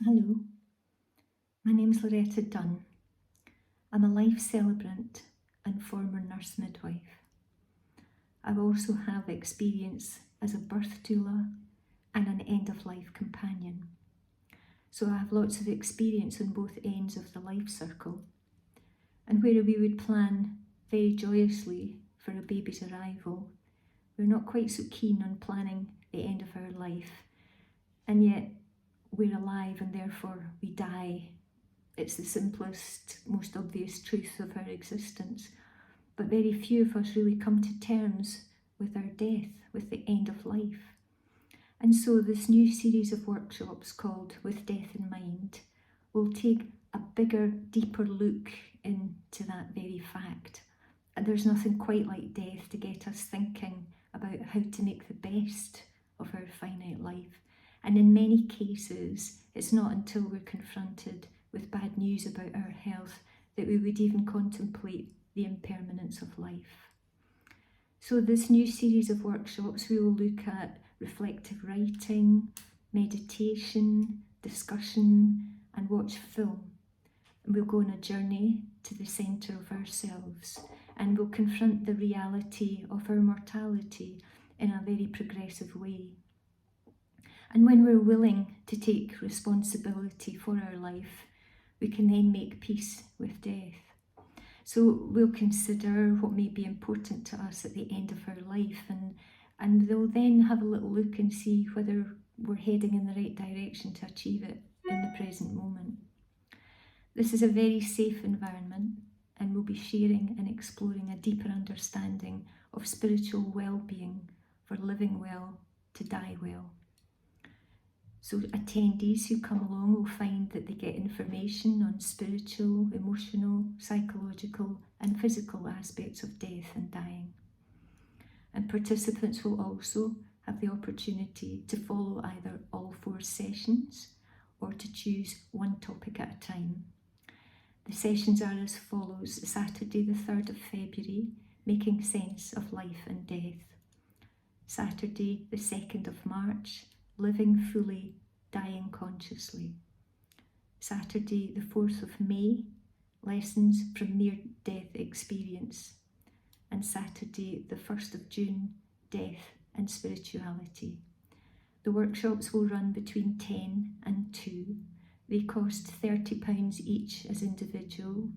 Hello, my name's Loretta Dunn. I'm a life celebrant and former nurse midwife. I also have experience as a birth doula and an end-of-life companion. So I have lots of experience on both ends of the life circle. And where we would plan very joyously for a baby's arrival, we're not quite so keen on planning the end of our life. And yet we're alive and therefore we die. It's the simplest, most obvious truth of our existence. But very few of us really come to terms with our death, with the end of life. And so this new series of workshops called With Death in Mind will take a bigger, deeper look into that very fact. And there's nothing quite like death to get us thinking about how to make the best of our finite life. And in many cases, it's not until we're confronted with bad news about our health that we would even contemplate the impermanence of life. So this new series of workshops, we will look at reflective writing, meditation, discussion, and watch film. And we'll go on a journey to the centre of ourselves, and we'll confront the reality of our mortality in a very progressive way. And when we're willing to take responsibility for our life, we can then make peace with death. So we'll consider what may be important to us at the end of our life, and we'll then have a little look and see whether we're heading in the right direction to achieve it in the present moment. This is a very safe environment, and we'll be sharing and exploring a deeper understanding of spiritual well-being for living well to die well. So attendees who come along will find that they get information on spiritual, emotional, psychological and physical aspects of death and dying. And participants will also have the opportunity to follow either all 4 sessions or to choose one topic at a time. The sessions are as follows: Saturday the 3rd of February, Making Sense of Life and Death. Saturday the 2nd of March, Living Fully, Dying Consciously. Saturday the 4th of May, Lessons from Near-Death Experience. And Saturday the 1st of June, Death and Spirituality. The workshops will run between 10 and 2. They cost £30 each as individual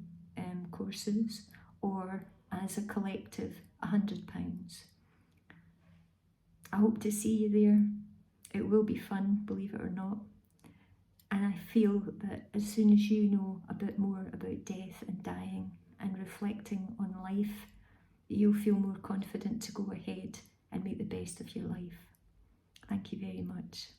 courses, or as a collective £100. I hope to see you there. It will be fun, believe it or not. And I feel that as soon as you know a bit more about death and dying and reflecting on life, you'll feel more confident to go ahead and make the best of your life. Thank you very much.